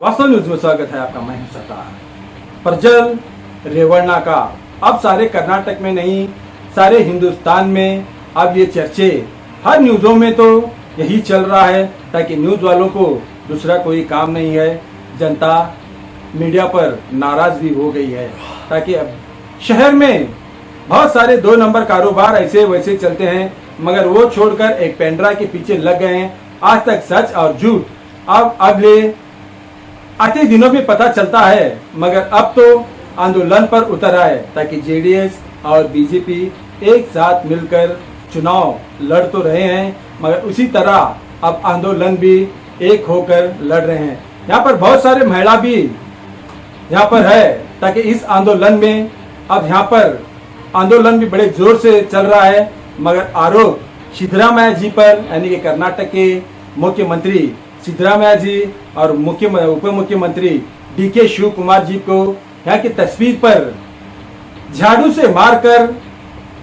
वास्तव न्यूज में स्वागत है आपका। मैं सतार प्रज्वल रेवन्ना का अब सारे कर्नाटक में नहीं, सारे हिंदुस्तान में अब ये चर्चे हर न्यूज़ों में तो यही चल रहा है, ताकि न्यूज़ वालों को दूसरा कोई काम नहीं है। जनता मीडिया पर नाराज भी हो गई है, ताकि अब शहर में बहुत सारे 2 नंबर कारोबार ऐसे वैसे चलते हैं, मगर वो छोड़कर एक पेंड्रा के पीछे लग गए हैं। आज तक सच और झूठ अब अगले आते दिनों में पता चलता है, मगर अब तो आंदोलन पर उतर आए, ताकि जेडीएस और बीजेपी एक साथ मिलकर चुनाव लड़ तो रहे हैं, मगर उसी तरह अब आंदोलन भी एक होकर लड़ रहे हैं। यहाँ पर बहुत सारे महिला भी यहाँ पर है, ताकि इस आंदोलन में अब यहाँ पर आंदोलन भी बड़े जोर से चल रहा है, मगर आरोप सिद्धरामैया जी पर, यानी कि कर्नाटक के मुख्यमंत्री सिद्धरामैया जी और उप मुख्यमंत्री डीके शिव कुमार जी को यहाँ की तस्वीर पर झाड़ू से मारकर,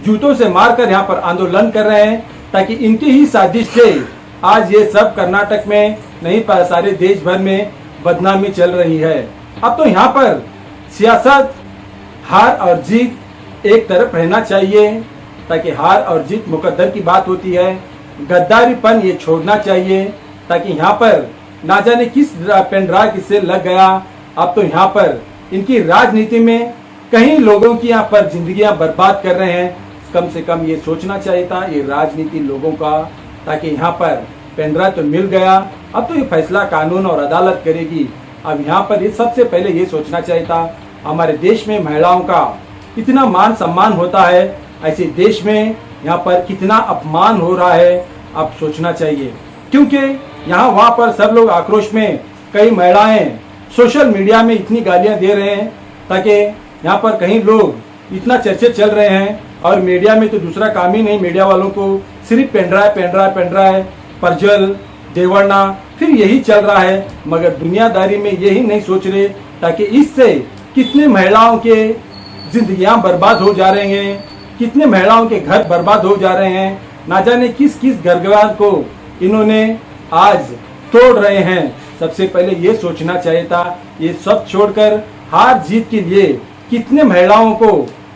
जूतों से मारकर यहाँ पर आंदोलन कर रहे हैं, ताकि इनकी ही साजिश से आज ये सब कर्नाटक में नहीं, सारे देश भर में बदनामी चल रही है। अब तो यहाँ पर सियासत हार और जीत एक तरफ रहना चाहिए, ताकि हार और जीत मुकद्दर की बात होती है। गद्दारीपन ये छोड़ना चाहिए, ताकि यहाँ पर ना जाने किस पेंड्रा किससे लग गया। अब तो यहाँ पर इनकी राजनीति में कई लोगों की यहाँ पर जिंदगियां बर्बाद कर रहे हैं। कम से कम ये सोचना चाहिए था ये राजनीति लोगों का, ताकि यहाँ पर पेंड्रा तो मिल गया, अब तो ये फैसला कानून और अदालत करेगी। अब यहाँ पर ये सबसे पहले ये सोचना चाहिए था, हमारे देश में महिलाओं का इतना मान सम्मान होता है, ऐसे देश में यहाँ पर कितना अपमान हो रहा है, अब सोचना चाहिए। क्योंकि यहाँ वहाँ पर सब लोग आक्रोश में, कई महिलाएं सोशल मीडिया में इतनी गालियां दे रहे हैं, ताकि यहाँ पर कहीं लोग इतना चर्चे चल रहे हैं, और मीडिया में तो दूसरा काम ही नहीं, मीडिया वालों को सिर्फ पेंड्रा है, प्रज्वल रेवन्ना, फिर यही चल रहा है, मगर दुनियादारी में यही नहीं सोच रहे, ताकि इससे कितने महिलाओं के जिंदगियां बर्बाद हो जा रहे हैं, कितने महिलाओं के घर बर्बाद हो जा रहे हैं, ना जाने किस किस गर्भवाद को इन्होंने आज तोड़ रहे हैं। सबसे पहले ये सोचना चाहिए था, ये सब छोड़कर हार जीत के लिए कितने महिलाओं को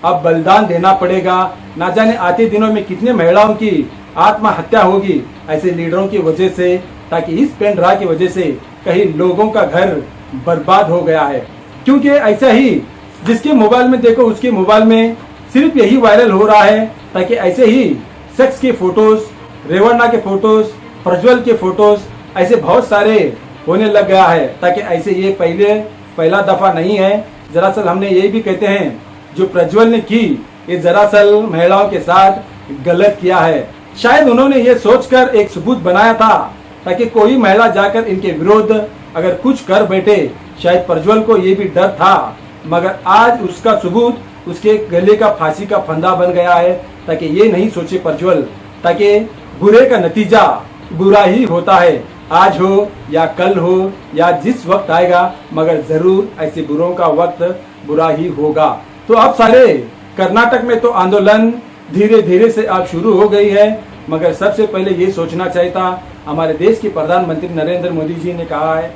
अब बलिदान देना पड़ेगा, ना जाने आते दिनों में कितने महिलाओं की आत्महत्या होगी ऐसे लीडरों की वजह से, ताकि इस पेंड्रा की वजह से कई लोगों का घर बर्बाद हो गया है। क्योंकि ऐसा ही जिसके मोबाइल में देखो उसके मोबाइल में सिर्फ यही वायरल हो रहा है, ताकि ऐसे ही सेक्स के फोटोज, रेवन्ना के फोटोज, प्रज्वल के फोटोज ऐसे बहुत सारे होने लग गया है, ताकि ऐसे ये पहला दफा नहीं है। दरअसल हमने ये भी कहते हैं, जो प्रज्वल ने की ये दरअसल महिलाओं के साथ गलत किया है। शायद उन्होंने ये सोचकर एक सबूत बनाया था, ताकि कोई महिला जाकर इनके विरोध अगर कुछ कर बैठे, शायद प्रज्वल को ये भी डर था, मगर आज उसका सबूत उसके गले का फांसी का फंदा बन गया है, ताकि ये नहीं सोचे प्रज्वल, ताकि बुरे का नतीजा बुरा ही होता है, आज हो या कल हो या जिस वक्त आएगा, मगर जरूर ऐसे बुरों का वक्त बुरा ही होगा। तो अब सारे कर्नाटक में तो आंदोलन धीरे धीरे से अब शुरू हो गई है, मगर सबसे पहले ये सोचना चाहिए था, हमारे देश के प्रधानमंत्री नरेंद्र मोदी जी ने कहा है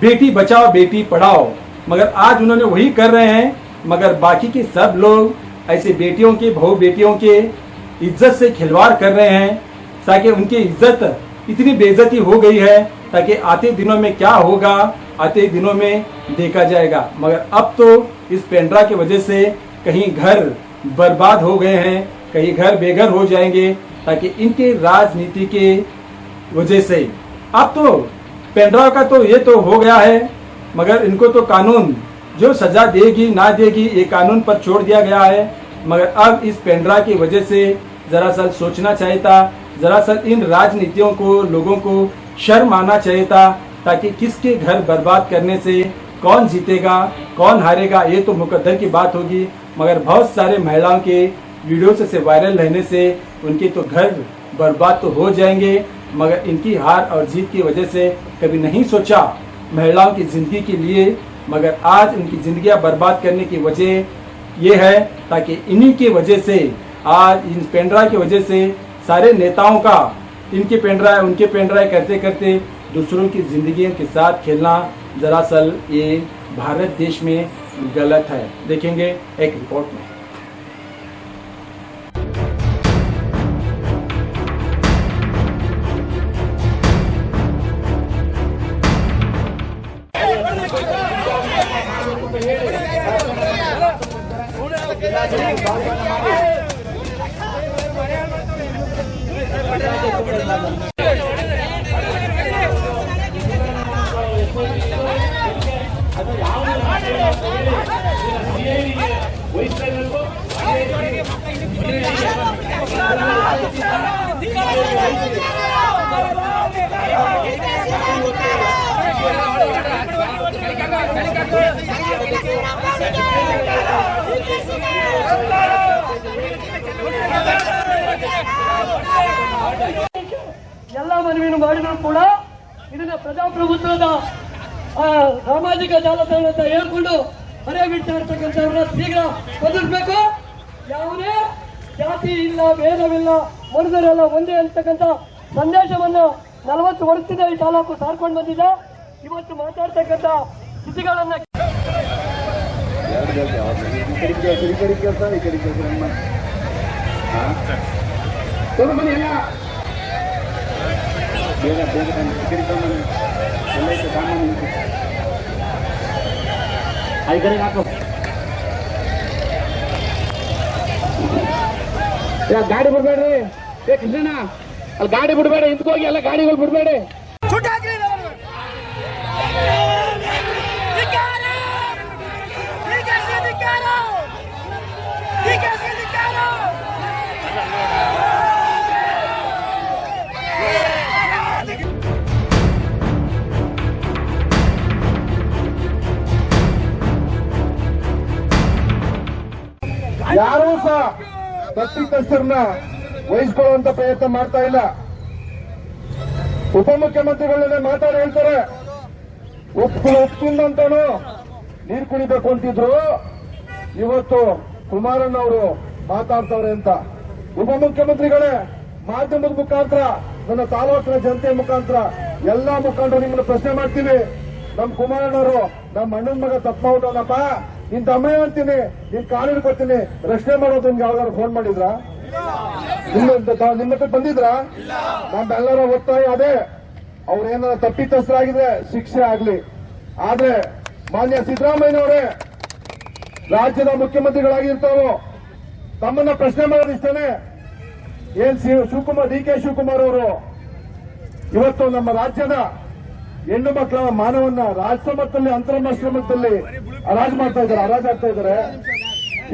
बेटी बचाओ बेटी पढ़ाओ, मगर आज उन्होंने वही कर रहे हैं, मगर बाकी के सब लोग ऐसे बेटियों के, बहू बेटियों के इज्जत से खिलवाड़ कर रहे हैं, ताकि उनकी इज्जत इतनी बेइज्जती हो गई है, ताकि आते दिनों में क्या होगा, आते दिनों में देखा जाएगा। मगर अब तो इस पेंड्रा की वजह से कहीं घर बर्बाद हो गए हैं, कहीं घर बेघर हो जाएंगे, ताकि इनके राजनीति के वजह से। अब तो पेंड्रा का तो ये तो हो गया है, मगर इनको तो कानून जो सजा देगी ना देगी ये कानून पर छोड़ दिया गया है, मगर अब इस पेंड्रा की वजह से दरअसल सोचना चाहिए था, दरअसल इन राजनीतियों को, लोगों को शर्म आना चाहिए था, ताकि किसके घर बर्बाद करने से कौन जीतेगा कौन हारेगा ये तो मुकद्दर की बात होगी, मगर बहुत सारे महिलाओं के वीडियो से वायरल रहने से उनके तो घर बर्बाद तो हो जाएंगे, मगर इनकी हार और जीत की वजह से कभी नहीं सोचा महिलाओं की जिंदगी के लिए, मगर आज उनकी जिंदगियां बर्बाद करने की वजह ये है, ताकि इन्हीं की वजह से आज इन पेंड्रा की वजह से सारे नेताओं का इनके पेंड्रा है उनके पेंड्रा है करते करते दूसरों की जिंदगियों के साथ खेलना दरअसल ये भारत देश में गलत है। देखेंगे एक रिपोर्ट में। ಎಲ್ಲ ಮನವಿಯನ್ನು ಮಾಡಿದ್ರು ಕೂಡ ಇದನ್ನ ಪ್ರಜಾಪ್ರಭುತ್ವದ ಸಾಮಾಜಿಕ ಜಾಲತಾಣ ಅಂತ ಹೇಳ್ಕೊಂಡು ಹೊರೆ ಬಿಡ್ತಾ ಇರ್ತಕ್ಕಂಥವ್ರನ್ನ ಶೀಘ್ರ ಬದಲಿಸಬೇಕು. ಯಾವುದೇ ಜಾತಿ ಇಲ್ಲ, ಭೇದವಿಲ್ಲ, ಮನುಷ್ಯರೆಲ್ಲ ಒಂದೇ ಅಂತಕ್ಕಂಥ ಸಂದೇಶವನ್ನ 40 ವರ್ಷದಿಂದ ಈ ತಾಲೂಕು ಸಾರ್ಕೊಂಡು ಬಂದಿದೆ. ಇವತ್ತು ಮಾತಾಡ್ತಕ್ಕಂಥ ಸ್ಥಿತಿಗಳನ್ನ ಗಾಡಿ ಬಿಡ್ಬೇಡ್ರಿ, ಕೃಷ್ಣಣ್ಣ ಅಲ್ಲಿ ಗಾಡಿ ಬಿಡ್ಬೇಡಿ, ಇಂದ್ಕೋಗಿ ಎಲ್ಲ ಗಾಡಿಗಳು ಬಿಡ್ಬೇಡಿ. ಯಾರೂ ಸಹ ತಪ್ಪಿತಸ್ಥರನ್ನ ವಹಿಸ್ಕೊಳ್ಳುವಂತ ಪ್ರಯತ್ನ ಮಾಡ್ತಾ ಇಲ್ಲ. ಉಪಮುಖ್ಯಮಂತ್ರಿಗಳನ್ನೇ ಮಾತಾಡಿ ಹೇಳ್ತಾರೆ, ಉಪ್ಪಿಂದಂತಾನು ನೀರು ಕುಡಿಬೇಕು ಅಂತಿದ್ರು, ಇವತ್ತು ಕುಮಾರಣ್ಣವರು ಮಾತಾಡ್ತವ್ರೆ ಅಂತ. ಉಪಮುಖ್ಯಮಂತ್ರಿಗಳೇ, ಮಾಧ್ಯಮದ ಮುಖಾಂತರ, ನನ್ನ ತಾಲೂಕಿನ ಜನತೆ ಮುಖಾಂತರ ಎಲ್ಲಾ ಮುಖಂಡರು ನಿಮ್ಮನ್ನು ಪ್ರಶ್ನೆ ಮಾಡ್ತೀವಿ. ನಮ್ ಕುಮಾರಣ್ಣವರು ನಮ್ಮ ಅಣ್ಣನ ಮಗ ತಪ್ಪು ಮಾಡ್ಬಿಟ್ಟವನಪ್ಪ, ನಿನ್ ತಮ್ಮಯ್ಯ ಅಂತೀನಿ, ನಿನ್ ಕಾನೂನು ಕೊಡ್ತೀನಿ, ರಕ್ಷಣೆ ಮಾಡೋದು ನಿಮ್ಗೆ ಯಾವ್ದಾದ್ರು ಫೋನ್ ಮಾಡಿದ್ರ? ನಿಮ್ಮ ಹತ್ರ ಬಂದಿದ್ರ? ನಮ್ಮೆಲ್ಲರ ಒತ್ತಾಯ ಅದೇ, ಅವ್ರೇನಾರ ತಪ್ಪಿತಸ್ಥರಾಗಿದ್ರೆ ಶಿಕ್ಷೆ ಆಗ್ಲಿ. ಆದ್ರೆ ಮಾನ್ಯ ಸಿದ್ದರಾಮಯ್ಯನವರೇ ರಾಜ್ಯದ ಮುಖ್ಯಮಂತ್ರಿಗಳಾಗಿರ್ತಾರೋ ತಮ್ಮನ್ನ ಪ್ರಶ್ನೆ ಮಾಡೋದಿಷ್ಟೇನೆ. ಏನ್ ಶಿವಕುಮಾರ್, ಡಿ ಕೆ ಶಿವಕುಮಾರ್ ಅವರು ಇವತ್ತು ನಮ್ಮ ರಾಜ್ಯದ ಹೆಣ್ಣು ಮಕ್ಕಳ ಮಾನವನ್ನ ರಾಷ್ಟ್ರ ಮಟ್ಟದಲ್ಲಿ, ಅಂತಾರಾಷ್ಟ್ರೀಯ ಮಟ್ಟದಲ್ಲಿ ಹರಾಜಾಗ್ತಾ ಇದ್ದಾರೆ.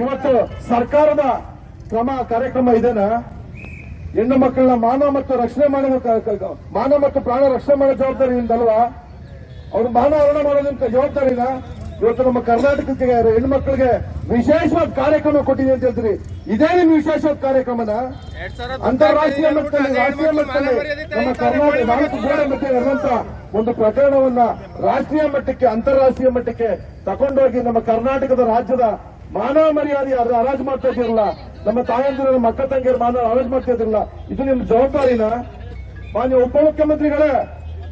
ಇವತ್ತು ಸರ್ಕಾರದ ಕಾರ್ಯಕ್ರಮ ಇದೇನಾ? ಹೆಣ್ಣು ಮಕ್ಕಳನ್ನ ಮಾನವ ಮತ್ತು ರಕ್ಷಣೆ ಮಾಡೋ, ಮಾನವ ಮತ್ತು ಪ್ರಾಣ ರಕ್ಷಣೆ ಮಾಡೋ ಜವಾಬ್ದಾರಿ ನಿಮ್ದಲ್ವಾ? ಅವ್ರು ಮಾನವ ಹರಣ ಮಾಡೋದಕ್ಕೆ ಜವಾಬ್ದಾರಿನ? ಇವತ್ತು ನಮ್ಮ ಕರ್ನಾಟಕಕ್ಕೆ ಹೆಣ್ಣು ಮಕ್ಕಳಿಗೆ ವಿಶೇಷವಾದ ಕಾರ್ಯಕ್ರಮ ಕೊಟ್ಟಿದೆ ಅಂತ ಹೇಳ್ತೀರಿ, ಇದೇ ನಿಮ್ ವಿಶೇಷವಾದ ಕಾರ್ಯಕ್ರಮನ? ಅಂತಾರಾಷ್ಟ್ರೀಯ ಮಟ್ಟದಲ್ಲಿ, ರಾಷ್ಟ್ರೀಯ ಮಟ್ಟದಲ್ಲಿ ನಮ್ಮ ಕರ್ನಾಟಕ 4 ಗೋಡೆ ಮಧ್ಯೆ ಇರುವಂತ ಒಂದು ಪ್ರಕರಣವನ್ನ ರಾಷ್ಟ್ರೀಯ ಮಟ್ಟಕ್ಕೆ, ಅಂತಾರಾಷ್ಟ್ರೀಯ ಮಟ್ಟಕ್ಕೆ ತಕೊಂಡೋಗಿ ನಮ್ಮ ಕರ್ನಾಟಕದ ರಾಜ್ಯದ ಮಾನವ ಮರ್ಯಾದೆ ಹರಾಜು ಮಾಡ್ತಾ ಇದ್ದಿರಲ್ಲ, ನಮ್ಮ ತಾಯಂದಿರ ಮಕ್ಕ ತಂಗಿಯರ ಮಾನವ ಹರಾಜು ಮಾಡ್ತಾ ಇದ್ದಿರಲ್ಲ, ಇದು ನಿಮ್ ಜವಾಬ್ದಾರಿನ? ಮಾನ್ಯ ಉಪಮುಖ್ಯಮಂತ್ರಿಗಳೇ,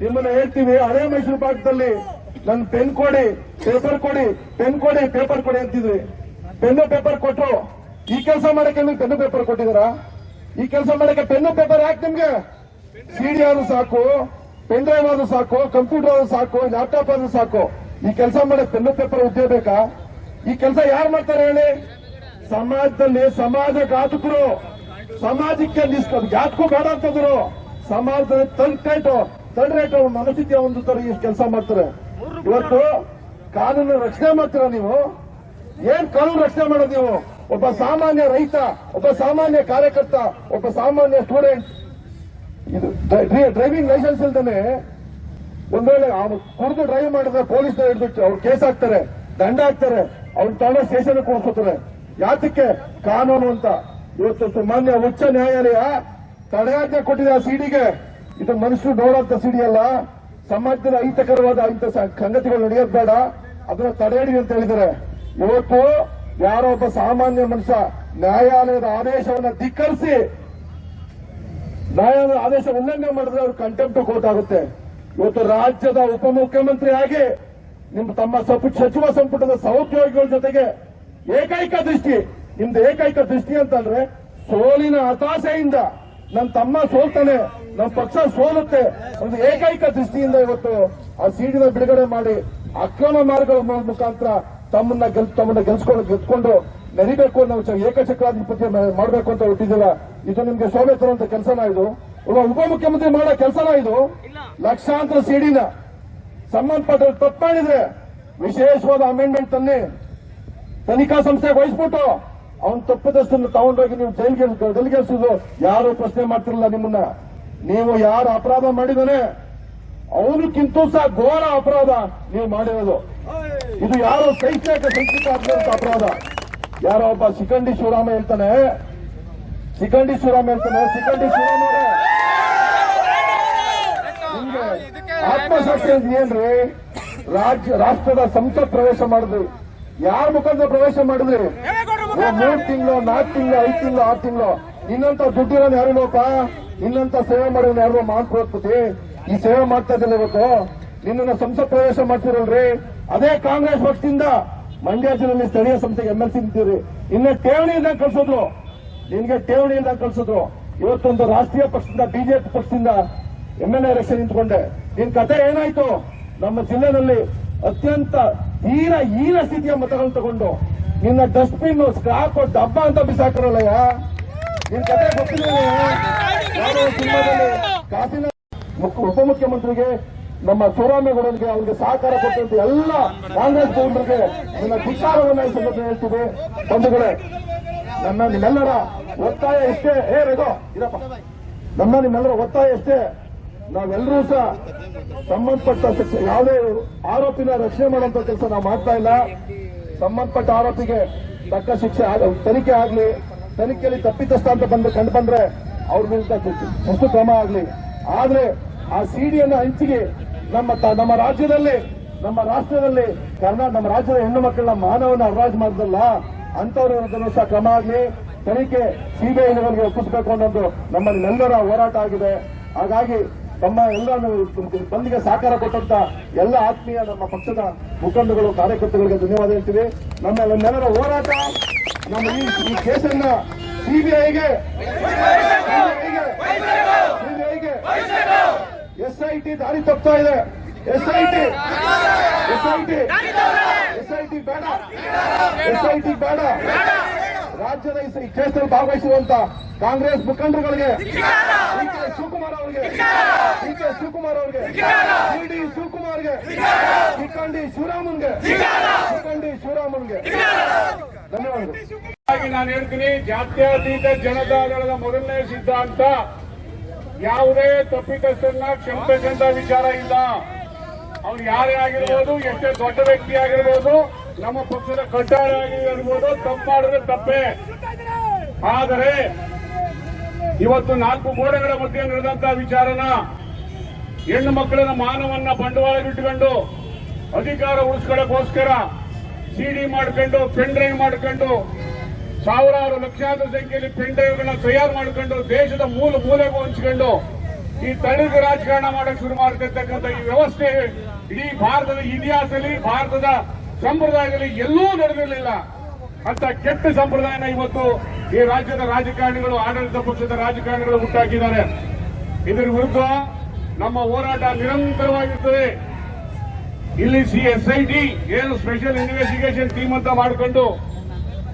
ನಿಮ್ಮನ್ನ ಹೇಳ್ತೀವಿ, ಹಳೆ ಮೈಸೂರು ಭಾಗದಲ್ಲಿ ನನ್ ಪೆನ್ ಕೊಡಿ, ಪೇಪರ್ ಕೊಡಿ, ಪೆನ್ ಕೊಡಿ, ಪೇಪರ್ ಕೊಡಿ ಅಂತಿದ್ವಿ. ಪೆನ್ನು ಪೇಪರ್ ಕೊಟ್ರು. ಈ ಕೆಲಸ ಮಾಡಕ್ಕೆ ನಿಮ್ಗೆ ಪೆನ್ನು ಪೇಪರ್ ಕೊಟ್ಟಿದಾರ? ಈ ಕೆಲಸ ಮಾಡಕ್ಕೆ ಪೆನ್ನು ಪೇಪರ್ ಯಾಕೆ ನಿಮ್ಗೆ? ಸಿಡಿ ಆದ್ರೂ ಸಾಕು, ಪೆನ್ ಡ್ರೈವ್ ಆದ್ರೂ ಸಾಕು, ಕಂಪ್ಯೂಟರ್ ಆದ್ರೂ ಸಾಕು, ಲ್ಯಾಪ್ಟಾಪ್ ಆದ್ರೂ ಸಾಕು. ಈ ಕೆಲಸ ಮಾಡಕ್ಕೆ ಪೆನ್ನು ಪೇಪರ್ ಉದ್ಯೋಗ ಬೇಕಾ? ಈ ಕೆಲಸ ಯಾರು ಮಾಡ್ತಾರೆ ಹೇಳಿ? ಸಮಾಜದಲ್ಲಿ ಸಮಾಜ ಘಾತಕರು, ಸಮಾಜಕ್ಕೆ ಘಾತಕು ಬೇಡ ಅಂತಂದ್ರು, ಸಮಾಜದಲ್ಲಿ ತಂಡ್ರೇಟು ಮನಸ್ಥಿತಿಯ ಹೊಂದುತ್ತಾರೆ, ಈ ಕೆಲಸ ಮಾಡ್ತಾರೆ. ಇವತ್ತು ಕಾನೂನು ರಕ್ಷಣೆ ಮಾಡ್ತೀರಾ ನೀವು? ಏನ್ ಕಾನೂನು ರಕ್ಷಣೆ ಮಾಡೋದು ನೀವು? ಒಬ್ಬ ಸಾಮಾನ್ಯ ರೈತ, ಒಬ್ಬ ಸಾಮಾನ್ಯ ಕಾರ್ಯಕರ್ತ, ಒಬ್ಬ ಸಾಮಾನ್ಯ ಸ್ಟೂಡೆಂಟ್, ಇದು ಡ್ರೈವಿಂಗ್ ಲೈಸೆನ್ಸ್ ಇಲ್ದೇನೆ ಒಂದ್ ವೇಳೆ ಕುಡಿದು ಡ್ರೈವ್ ಮಾಡಿದ್ರೆ ಪೊಲೀಸ್ ಹಿಡಿದು ಅವ್ರು ಕೇಸ್ ಹಾಕ್ತಾರೆ, ದಂಡ ಹಾಕ್ತಾರೆ, ಅವ್ರ ತಗೊಂಡ ಸ್ಟೇಷನ್ ಕೂರಿಸ್ತಾರೆ. ಯಾತಕ್ಕೆ? ಕಾನೂನು ಅಂತ. ಇವತ್ತು ಮಾನ್ಯ ಉಚ್ಚ ನ್ಯಾಯಾಲಯ ತಡೆಯಾಜ್ಞೆ ಕೊಟ್ಟಿದೆ ಆ ಸಿಡಿಗೆ. ಇದು ಮನುಷ್ಯರು ನೋಡುವಂತ ಸಿಡಿ ಅಲ್ಲ, ಸಮಾಜದಲ್ಲಿ ಅಹಿತಕರವಾದ ಇಂಥ ಸಂಗತಿಗಳು ನಡೆಯೋದು ಬೇಡ, ಅದನ್ನ ತಡೆಯಡಿ ಅಂತ ಹೇಳಿದ್ದಾರೆ. ಇವತ್ತು ಯಾರೋ ಒಬ್ಬ ಸಾಮಾನ್ಯ ಮನುಷ್ಯ ನ್ಯಾಯಾಲಯದ ಆದೇಶವನ್ನ ಧಿಕ್ಕರಿಸಿ ನ್ಯಾಯಾಲಯದ ಆದೇಶ ಉಲ್ಲಂಘನೆ ಮಾಡಿದ್ರೆ ಅವ್ರು ಕಂಟೆಂಪ್ಟ್ ಕೋರ್ಟ್ ಆಗುತ್ತೆ. ಇವತ್ತು ರಾಜ್ಯದ ಉಪಮುಖ್ಯಮಂತ್ರಿ ಆಗಿ ನಿಮ್ಮ ತಮ್ಮ ಸಚಿವ ಸಂಪುಟದ ಸಹೋದ್ಯೋಗಿಗಳ ಜೊತೆಗೆ ಏಕೈಕ ದೃಷ್ಟಿ, ನಿಮ್ದು ಏಕೈಕ ದೃಷ್ಟಿ ಅಂತಂದ್ರೆ ಸೋಲಿನ ಹತಾಶೆಯಿಂದ ನನ್ನ ತಮ್ಮ ಸೋಲ್ತಾನೆ, ನಮ್ಮ ಪಕ್ಷ ಸೋಲುತ್ತೆ ಒಂದು ಏಕೈಕ ದೃಷ್ಟಿಯಿಂದ ಇವತ್ತು ಆ ಸೀಡಿನ ಬಿಡುಗಡೆ ಮಾಡಿ ಅಕ್ರಮ ಮಾರ್ಗಗಳ ಮುಖಾಂತರ ತಮ್ಮನ್ನ ಗೆಲ್ಸ್ಕೊಂಡು ನಡಿಬೇಕು ನಾವು ಏಕಚಕ್ರಾಧಿಪತ್ಯ ಮಾಡಬೇಕು ಅಂತ ಹುಟ್ಟಿದಿಲ್ಲ. ಇದು ನಿಮ್ಗೆ ಶೋಭೆ ತರುವಂತ ಕೆಲಸನ ಇದು? ಉಪಮುಖ್ಯಮಂತ್ರಿ ಮಾಡೋ ಕೆಲಸನ ಇದು? ಲಕ್ಷಾಂತರ ಸಿಡಿನ ಸಂಬಂಧಪಟ್ಟ ತಪ್ಪು ಮಾಡಿದ್ರೆ ವಿಶೇಷವಾದ ಅಮೆಂಡ್ಮೆಂಟ್ ತನಿಖಾ ಸಂಸ್ಥೆಗೆ ವಹಿಸ್ಬಿಟ್ಟು ಅವನ್ ತಪ್ಪಿದಷ್ಟನ್ನು ತಗೊಂಡೋಗಿ ನೀವು ಜೈಲ್ಗೆಲ್ಸಿದ್ರು ಯಾರು ಪ್ರಶ್ನೆ ಮಾಡ್ತಿರಲಿಲ್ಲ ನಿಮ್ಮನ್ನ. ನೀವು ಯಾರು ಅಪರಾಧ ಮಾಡಿದಾನೆ ಅವನಕ್ಕಿಂತೂ ಸಹ ಘೋರ ಅಪರಾಧ ನೀವು ಮಾಡಿರೋದು. ಇದು ಯಾರು ಸಂಸ್ಥಿತ ಆಗಿರುವಂತ ಅಪರಾಧ. ಯಾರೋ ಒಬ್ಬ ಶಿಖಂಡಿ ಶಿವರಾಮ ಹೇಳ್ತಾನೆ, ಶಿಖಂಡಿ ಶಿವರಾಮ ಅವರೇ ನಿಮ್ಗೆ ಆತ್ಮಸಾಕ್ಷಿ ಅಂತ ಏನ್ರಿ? ರಾಷ್ಟ್ರದ ಸಂಸತ್ ಪ್ರವೇಶ ಮಾಡಿದ್ರಿ, ಯಾರ ಮುಖಾಂತರ ಪ್ರವೇಶ ಮಾಡಿದ್ರಿ? 3 ತಿಂಗಳು 4 ತಿಂಗಳು 5 ತಿಂಗಳು 6 ತಿಂಗಳು ನಿನ್ನಂತ ದುಡ್ಡಿರೋನು ಯಾರಿಲ್ಲಪ್ಪ, ನಿನ್ನಂತ ಸೇವೆ ಮಾಡೋನು ಯಾರು ಮಾಡ್ಕೊಡ್ತಿ. ಈ ಸೇವೆ ಮಾಡ್ತಾ ಇದ್ದಿಲ್ಲ ಇವತ್ತು ನಿನ್ನ ಸಂಸತ್ ಪ್ರವೇಶ ಮಾಡ್ತಿರಲ್ರಿ. ಅದೇ ಕಾಂಗ್ರೆಸ್ ಪಕ್ಷದಿಂದ ಮಂಡ್ಯ ಜಿಲ್ಲೆಯಲ್ಲಿ ಸ್ಥಳೀಯ ಸಂಸ್ಥೆಗೆ MLC ನಿಂತಿರಿ. ಇನ್ನ ಠೇವಣಿಯಿಂದ ಕಳ್ಸಿದ್ರು, ನಿನ್ಗೆ ಠೇವಣಿಯಿಂದ ಕಳ್ಸಿದ್ರು. ಇವತ್ತೊಂದು ರಾಷ್ಟ್ರೀಯ ಪಕ್ಷದಿಂದ ಬಿಜೆಪಿ ಪಕ್ಷದಿಂದ MLA ಎಲೆಕ್ಷನ್ ನಿಂತ್ಕೊಂಡೆ. ನಿನ್ ಕತೆ ಏನಾಯ್ತು? ನಮ್ಮ ಜಿಲ್ಲೆನಲ್ಲಿ ಅತ್ಯಂತ ಹೀನ ಸ್ಥಿತಿಯ ಮತಗಳನ್ನು ತಗೊಂಡು ನಿನ್ನ ಡಸ್ಟ್ಬಿನ್ ಸ್ಕ್ರಾಪ್ ಡಬ್ಬ ಅಂತ ಬಿಸಾಕಿರಲ್ಲಯ್ಯ. ನಿನ್ ಕತೆ ಗೊತ್ತಿಲ್ಲ. ಸಿನಿಮಾದಲ್ಲಿ ಕಾಸಿನ ಉಪಮುಖ್ಯಮಂತ್ರಿಗೆ ನಮ್ಮ ಶಿವರಾಮೇಗೌಡರಿಗೆ ಅವ್ರಿಗೆ ಸಹಕಾರ ಕೊಟ್ಟಂತ ಎಲ್ಲ ಕಾಂಗ್ರೆಸ್ ಗೌಡರಿಗೆ ನನ್ನ ಧಿಕ್ಕಾರವನ್ನು ಹೇಳ್ತೀವಿ. ಬಂಧುಗಳೇ, ನಿಮ್ಮೆಲ್ಲರ ಒತ್ತಾಯ ಎಷ್ಟೇ ಇದಪ್ಪ, ನಿಮ್ಮೆಲ್ಲರ ಒತ್ತಾಯ ಎಷ್ಟೇ, ನಾವೆಲ್ಲರೂ ಸಹ ಸಂಬಂಧಪಟ್ಟ ಯಾವುದೇ ಆರೋಪಿನ ರಕ್ಷಣೆ ಮಾಡುವಂತ ಕೆಲಸ ನಾವು ಮಾಡ್ತಾ ಇಲ್ಲ. ಸಂಬಂಧಪಟ್ಟ ಆರೋಪಿಗೆ ತಕ್ಕ ಶಿಕ್ಷೆ ತನಿಖೆ ಆಗ್ಲಿ, ತನಿಖೆಯಲ್ಲಿ ತಪ್ಪಿತಸ್ಥ ಅಂತ ಕಂಡು ಬಂದ್ರೆ ಅವ್ರ ವಿರುದ್ಧ ಶಿಸ್ತು ಕ್ರಮ ಆಗ್ಲಿ. ಆದ್ರೆ ಆ ಸಿಡಿಯನ್ನು ಹಂಚಿಗೆ ನಮ್ಮ ರಾಜ್ಯದಲ್ಲಿ, ನಮ್ಮ ರಾಷ್ಟ್ರದಲ್ಲಿ ನಮ್ಮ ರಾಜ್ಯದ ಹೆಣ್ಣು ಮಕ್ಕಳನ್ನ ಮಾನವನ ಹರಾಜು ಮಾಡಿದಲ್ಲ ಅಂತವ್ರ ವಿರುದ್ಧ ಸಹ ಕ್ರಮ ಆಗ್ಲಿ. ತನಿಖೆ ಸಿಬಿಐನವರಿಗೆ ಒಪ್ಪಿಸಬೇಕು ಅನ್ನೋದು ನಮ್ಮನ್ನೆಲ್ಲರ ಹೋರಾಟ ಆಗಿದೆ. ಹಾಗಾಗಿ ತಮ್ಮ ಎಲ್ಲ ಬಂದಿಗೆ ಸಹಕಾರ ಕೊಟ್ಟಂತ ಎಲ್ಲ ಆತ್ಮೀಯ ನಮ್ಮ ಪಕ್ಷದ ಮುಖಂಡಗಳು ಕಾರ್ಯಕರ್ತರಿಗೆ ಧನ್ಯವಾದ ಹೇಳ್ತೀವಿ. ನಮ್ಮೆಲ್ಲರ ಹೋರಾಟ ನಮ್ಮ ಈ ಕೇಸನ್ನ ಸಿಬಿಐಗೆ SIT ದಾರಿ ತಪ್ತಾ ಇದೆ. SIT ಬೇಡ. ರಾಜ್ಯದ ಈ ಕೇಸಲ್ಲಿ ಭಾಗವಹಿಸುವಂತ ಕಾಂಗ್ರೆಸ್ ಮುಖಂಡರುಗಳಿಗೆ, DK ಶಿವಕುಮಾರ್ ಅವರಿಗೆ, CD ಶಿವಕುಮಾರ್ಗೆ, ಶಿಖಂಡಿ ಶಿವರಾಮನ್ಗೆ ಧನ್ಯವಾದಗಳು. ನಾನು ಹೇಳ್ತೀನಿ, ಜಾತ್ಯತೀತ ಜನತಾದಳದ ಮೊದಲನೇ ಸಿದ್ಧಾಂತ ಯಾವುದೇ ತಪ್ಪಿತಸ್ಥರನ್ನ ಕ್ಷಮಿಸಂತ ವಿಚಾರ ಇಲ್ಲ. ಅವ್ರು ಯಾರೇ ಆಗಿರ್ಬೋದು, ಎಷ್ಟೇ ದೊಡ್ಡ ವ್ಯಕ್ತಿ ಆಗಿರ್ಬೋದು, ನಮ್ಮ ಪಕ್ಷದ ಕಟ್ಟಾರ ಆಗಿರ್ಬೋದು, ತಪ್ಪು ಮಾಡಿದ್ರೆ ತಪ್ಪೇ. ಆದರೆ ಇವತ್ತು 4 ಗೋಡೆಗಳ ಮಧ್ಯೆ ನಡೆದಂತಹ ವಿಚಾರನ ಹೆಣ್ಣು ಮಕ್ಕಳನ್ನ ಮಾನವನ್ನ ಬಂಡವಾಳವಿಟ್ಟುಕೊಂಡು ಅಧಿಕಾರ ಉಳಿಸ್ಕೊಳ್ಳೋಕ್ಕೋಸ್ಕರ CD ಮಾಡ್ಕೊಂಡು, ಪೆನ್ ಡ್ರೈವ್ ಮಾಡ್ಕೊಂಡು, ಸಾವಿರಾರು ಲಕ್ಷಾಂತರ ಸಂಖ್ಯೆಯಲ್ಲಿ ಪೆನ್ ಡ್ರೈವ್ಗಳನ್ನ ತಯಾರು ಮಾಡ್ಕೊಂಡು ದೇಶದ ಮೂಲೆಗೂ ಹಂಚ್ಕೊಂಡು ಈ ತಳಿದ ರಾಜಕಾರಣ ಮಾಡಕ್ ಶುರು ಮಾಡ್ತಿರ್ತಕ್ಕಂಥ ಈ ವ್ಯವಸ್ಥೆ ಇಡೀ ಭಾರತದ ಇತಿಹಾಸದಲ್ಲಿ, ಭಾರತದ ಸಂಪ್ರದಾಯದಲ್ಲಿ ಎಲ್ಲೂ ನಡೆದಿರಲಿಲ್ಲ. ಅಂತ ಕೆಟ್ಟ ಸಂಪ್ರದಾಯನ ಇವತ್ತು ಈ ರಾಜ್ಯದ ರಾಜಕಾರಣಿಗಳು, ಆಡಳಿತ ಪಕ್ಷದ ರಾಜಕಾರಣಿಗಳು ಹುಟ್ಟಾಕಿದ್ದಾರೆ. ಇದರ ವಿರುದ್ಧ ನಮ್ಮ ಹೋರಾಟ ನಿರಂತರವಾಗಿರ್ತದೆ. ಇಲ್ಲಿ SIT ಏನು ಸ್ಪೆಷಲ್ ಇನ್ವೆಸ್ಟಿಗೇಷನ್ ಟೀಮ್ ಅಂತ ಮಾಡಿಕೊಂಡು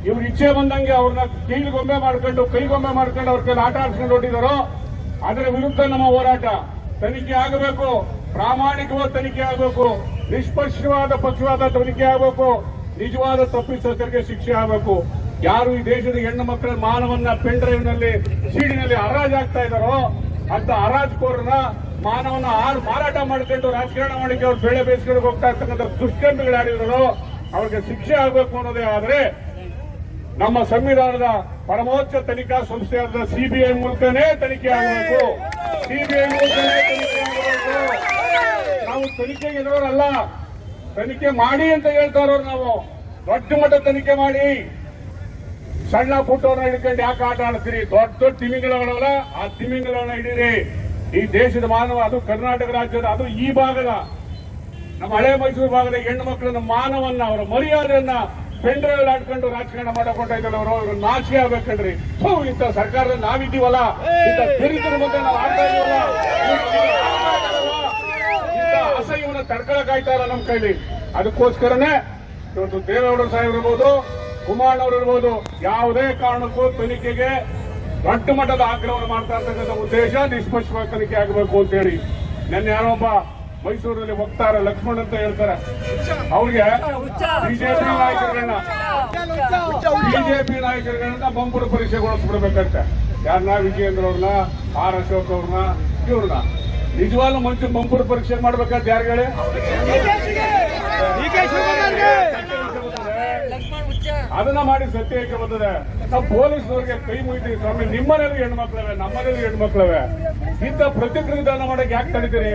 ಇವ್ರು ಇಚ್ಛೆ ಬಂದಂಗೆ ಅವ್ರನ್ನ ಕೈಗೊಂಬೆ ಮಾಡ್ಕೊಂಡು ಅವ್ರ ಕೈಲಿ ಆಟ ಆಡ್ಸ್ಕೊಂಡು ಹೊಟ್ಟಿದಾರೋ ಅದರ ವಿರುದ್ಧ ನಮ್ಮ ಹೋರಾಟ. ತನಿಖೆ ಆಗಬೇಕು, ಪ್ರಾಮಾಣಿಕವಾದ ತನಿಖೆ ಆಗಬೇಕು, ನಿಷ್ಪಕ್ಷವಾದ ಪಕ್ಷವಾದ ತನಿಖೆ ಆಗಬೇಕು, ನಿಜವಾದ ತಪ್ಪಿತಸ್ಥರಿಗೆ ಶಿಕ್ಷೆ ಆಗಬೇಕು. ಯಾರು ಈ ದೇಶದ ಹೆಣ್ಣು ಮಕ್ಕಳ ಮಾನವನ್ನ ಪೆನ್ ಡ್ರೈವ್ ನಲ್ಲಿ ಸಿಡಿನಲ್ಲಿ ಹರಾಜಾಗ್ತಾ ಇದಾರೋ ಅಂತ ಹರಾಜ್ಕೋರನ್ನ ಮಾನವನ್ನ ಮಾರಾಟ ಮಾಡ್ಕೊಂಡು ರಾಜಕಾರಣ ಮಾಡಿಕೆ ಅವ್ರು ಬೇಳೆ ಬೇಯಿಸ್ಕೊಂಡು ಹೋಗ್ತಾ ಇರ್ತಕ್ಕಂಥ ದುಷ್ಕರ್ಮಿಗಳಾಡಿದ್ರು ಅವ್ರಿಗೆ ಶಿಕ್ಷೆ ಆಗಬೇಕು ಅನ್ನೋದೇ ಆದ್ರೆ ನಮ್ಮ ಸಂವಿಧಾನದ ಪರಮೋಚ್ಚ ತನಿಖಾ ಸಂಸ್ಥೆಯಾದ CBI ಮೂಲಕನೇ ತನಿಖೆ ಆಗಬೇಕು. ನಾವು ತನಿಖೆಗೆ ಎದುರೋರಲ್ಲ, ತನಿಖೆ ಮಾಡಿ ಅಂತ ಹೇಳ್ತಾ ಇರೋರು ನಾವು. ದೊಡ್ಡ ಮಟ್ಟ ತನಿಖೆ ಮಾಡಿ, ಸಣ್ಣ ಪುಟ್ಟವ್ರನ್ನ ಹಿಡ್ಕೊಂಡು ಯಾಕೆ ಆಟ ಆಡ್ತೀರಿ? ದೊಡ್ಡ ತಿಮಿಂಗಲಗಳಲ್ಲ, ಆ ತಿಮಿಂಗಲಗಳನ್ನ ಹಿಡೀರಿ. ಈ ದೇಶದ ಮಾನವ, ಅದು ಕರ್ನಾಟಕ ರಾಜ್ಯದ, ಅದು ಈ ಭಾಗದ ನಮ್ಮ ಹಳೆ ಮೈಸೂರು ಭಾಗದ ಹೆಣ್ಣು ಮಕ್ಕಳನ್ನ ಮಾನವನ್ನ, ಅವರ ಮರ್ಯಾದೆಯನ್ನ ಪೆಂಡ್ರೈವ್ ಆಡ್ಕೊಂಡು ರಾಜಕಾರಣ ಮಾಡಕೊಂಡ ಇದ್ದಾರೆ. ಅವರು ನಾಚಿಕೆ ಆಗ್ಬೇಕಂಡ್ರಿ. ಇಂಥ ಸರ್ಕಾರದಲ್ಲಿ ನಾವಿದ್ದೀವಲ್ಲ, ಇಂಥ ದರಿದ್ರ ಮಧ್ಯೆ ನಾವು ಆಡ್ತಾ ಇದೀವಲ್ಲ, ಇಂಥ ಅಸಹ್ಯವನ್ನ ತಡ್ಕೊಳಕಾಯ್ತಾ ಇಲ್ಲ ನಮ್ಮ ಕೈಲಿ. ಅದಕ್ಕೋಸ್ಕರನೇ ಇವತ್ತು ದೇವೇಗೌಡ ಸಾಹೇಬ್ ಇರ್ಬೋದು, ಕುಮಾರಣ್ಣವ್ರು ಇರ್ಬೋದು, ಯಾವುದೇ ಕಾರಣಕ್ಕೂ ತನಿಖೆಗೆ ದೊಡ್ಡ ಮಟ್ಟದ ಆಗ್ರಹವನ್ನು ಮಾಡ್ತಾ ಇರ್ತಕ್ಕಂಥ ಉದ್ದೇಶ ನಿಷ್ಪಕ್ಷವಾಗಿ ತನಿಖೆ ಆಗಬೇಕು ಅಂತ ಹೇಳಿ ನೆನ್ನೆ ಯಾರೊಬ್ಬ ಮೈಸೂರಲ್ಲಿ ವಕ್ತಾರ ಲಕ್ಷ್ಮಣ್ ಅಂತ ಹೇಳ್ತಾರೆ, ಅವ್ರಿಗೆ ಬಿಜೆಪಿ ನಾಯಕರುಗಳನ್ನ ಬಂಪರ್ ಪರೀಕ್ಷೆಗೊಳಿಸ್ಬಿಡ್ಬೇಕಂತೆ. ಯಾರನ್ನ? ವಿಜಯೇಂದ್ರ ಅವ್ರನ್ನ, ಆರ್ ಅಶೋಕ್ ಅವ್ರನ್ನ, ಇವ್ರನ್ನ. ನಿಜವಾಗ್ಲೂ ಮಂಚು ಬಂಪರ್ ಪರೀಕ್ಷೆ ಮಾಡ್ಬೇಕಂತ ಯಾರು ಹೇಳಿ? ಅದನ್ನ ಮಾಡಿ ಸತ್ಯಕ್ಕೆ ಬಂದಿದೆ. ನಾವು ಪೊಲೀಸ್ನವ್ರಿಗೆ ಕೈ ಮುಗಿತೀವಿ ಸ್ವಾಮಿ, ನಿಮ್ಮನೇಲಿ ಹೆಣ್ಮಕ್ಳವೆ, ನಮ್ಮನೇಲಿ ಹೆಣ್ಮಕ್ಳವೆ. ಇಂಥ ಪ್ರತಿಕ್ರಿಯೆದಾನ ಮಾಡಕ್ಕೆ ಯಾಕೆ ತಡೀತೀರಿ?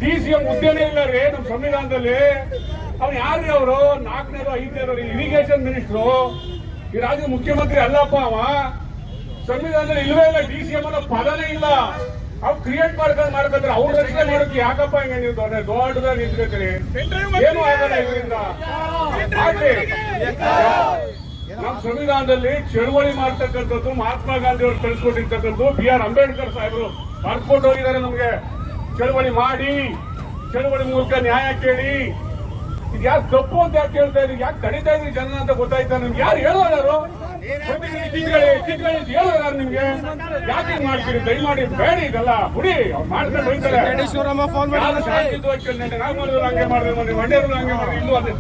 ಡಿಸಿಎಂ ಹುದ್ದೆನೇ ಇಲ್ಲ ರೀ ನಮ್ಮ ಸಂವಿಧಾನದಲ್ಲಿ. ಅವ್ರು ಯಾರ್ರಿ ಅವರು? 4ನೇದು 5ನೇದು ಇರಿಗೇಷನ್ ಮಿನಿಸ್ಟ್ರು, ಈ ರಾಜ್ಯದ ಮುಖ್ಯಮಂತ್ರಿ ಅಲ್ಲಪ್ಪ. ಅವ ಸಂವಿಧಾನದಲ್ಲಿ ಇಲ್ವೇ ಇಲ್ಲ, ಡಿಸಿಎಂ ಅನ್ನೋ ಪದನೇ ಇಲ್ಲ. ಅವ್ರು ಕ್ರಿಯೇಟ್ ಮಾಡ್ಕೊಂಡ್ರೆ ಅವ್ರ ರಚನೆ ಮಾಡೋಕೆ ಯಾಕಪ್ಪ ಹಿಂಗೆ ನೀವು ದೊಡ್ಡದಾಗಿ ನಿಂತ್ಕೊತೀರಿ? ಏನು ಆಗಲ್ಲ ಇದರಿಂದ. ನಮ್ಮ ಸಂವಿಧಾನದಲ್ಲಿ ಚಳವಳಿ ಮಾಡ್ತಕ್ಕಂಥದ್ದು ಮಹಾತ್ಮ ಗಾಂಧಿ ಅವರು ತಿಳಿಸ್ಕೊಟ್ಟಿರ್ತಕ್ಕಂಥದ್ದು, BR ಅಂಬೇಡ್ಕರ್ ಸಾಹೇಬರು ಬರ್ಕೊಟ್ಟು ಹೋಗಿದ್ದಾರೆ ನಮ್ಗೆ. ಚಳವಳಿ ಮಾಡಿ, ಚಳವಳಿ ಮೂಲಕ ನ್ಯಾಯ ಕೇಳಿ. ಇದು ಯಾರು ತಪ್ಪು ಅಂತ ಯಾಕೆ ಹೇಳ್ತಾ ಇದ್ರಿ? ಯಾಕೆ ತಡೀತಾ ಇದ್ರಿ ಜನ ಅಂತ ಗೊತ್ತಾಯ್ತಾ ನಿಮ್ಗೆ? ಯಾರು ಹೇಳೋರು? ಹೇಳೋರು ಯಾರು ನಿಮ್ಗೆ? ಯಾಕೆ ಮಾಡ್ತೀರಿ? ದಯಮಾಡಿ ಬೇಡ, ಇದೆಲ್ಲ ಹುಡಿ. ಅವ್ರು ಮಾಡ್ಕೊಂಡು ಹೋಗ್ತಾರೆ. ಶಾಂತಿಯುತವಾಗಿ ಹಂಗೆ ಮಾಡಿದ್ರು, ಮಂಡ್ಯರು ಹಂಗೆ ಮಾಡಿದ್ರು, ಇಲ್ಲೂ ಅದೇ